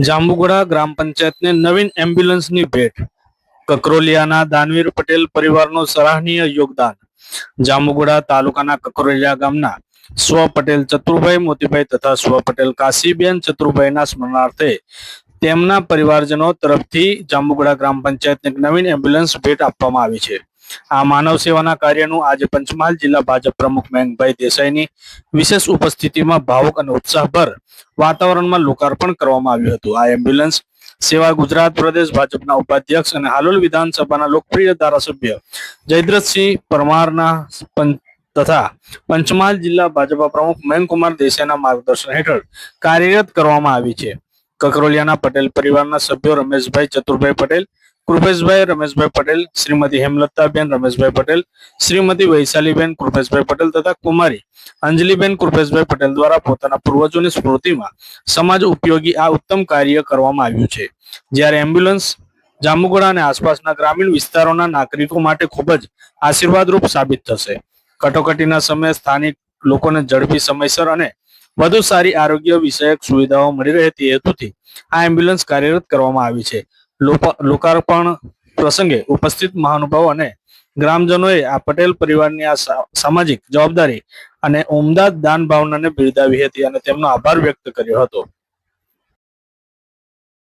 જાંબુગોડા ગ્રામ પંચાયતને નવીન એમ્બ્યુલન્સની ભેટ. કકરોલિયાના દાનવીર પટેલ પરિવારનું સરાહનીય યોગદાન. જાંબુગોડા તાલુકાના કકરોલિયા ગામના સ્વ પટેલ ચતુરભાઈ મોતીભાઈ તથા સ્વ પટેલ કાશીબેન ચતુરભાઈના સ્મરણાર્થે તેમના પરિવારજનો તરફથી જાંબુગોડા ગ્રામ પંચાયતને એક નવીન એમ્બ્યુલન્સ ભેટ આપવામાં આવી છે. આ માનવ સેવાના કાર્યનું આજે પંચમહાલ જિલ્લા ભાજપ પ્રમુખ મયંકભાઈ દેસાઈની વિશેષ ઉપસ્થિતિમાં ભાવુક અને ઉત્સાહભર વાતાવરણમાં લોકાર્પણ કરવામાં આવ્યું હતું. આ એમ્બ્યુલન્સ સેવા ગુજરાત પ્રદેશ ભાજપના ઉપાધ્યક્ષ અને હાલોલ વિધાનસભાના લોકપ્રિય ધારાસભ્ય જયદ્રથસિંહ પરમારના તથા પંચમહાલ જિલ્લા ભાજપ પ્રમુખ મયંકકુમાર દેસાઈના માર્ગદર્શન હેઠળ કાર્યરત કરવામાં આવી છે. કકરોલિયાના પટેલ પરિવારના સભ્યો રમેશભાઈ ચતુરભાઈ પટેલ, કૃપેશભાઈ રમેશભાઈ પટેલ, શ્રીમતી હેમલતાબેન રમેશભાઈ પટેલ, શ્રીમતી વૈશાલીબેન કૃપેશભાઈ પટેલ તથા કુમારી અંજલિબેન કૃપેશભાઈ પટેલ દ્વારા પોતાના પૂર્વજોની સ્મૃતિમાં સમાજ ઉપયોગી આ ઉત્તમ કાર્ય કરવામાં આવ્યું છે. જ્યારે એમ્બ્યુલન્સ જાંબુગોડા અને આસપાસના ગ્રામીણ વિસ્તારોના નાગરિકો માટે ખૂબ જ આશીર્વાદરૂપ સાબિત થશે. કટોકટીના સમયે સ્થાનિક લોકોને ઝડપી, સમયસર અને વધુ સારી આરોગ્ય વિષયક સુવિધાઓ મળી રહે તે હેતુથી આ એમ્બ્યુલન્સ કાર્યરત કરવામાં આવી છે. લોકાર્પણ પ્રસંગે ઉપસ્થિત મહાનુભાવો અને ગ્રામજનોએ આ પટેલ પરિવારની આ સામાજિક જવાબદારી અને ઉમદા દાન ભાવનાને બિરદાવી હતી અને તેમનો આભાર વ્યક્ત કર્યો હતો.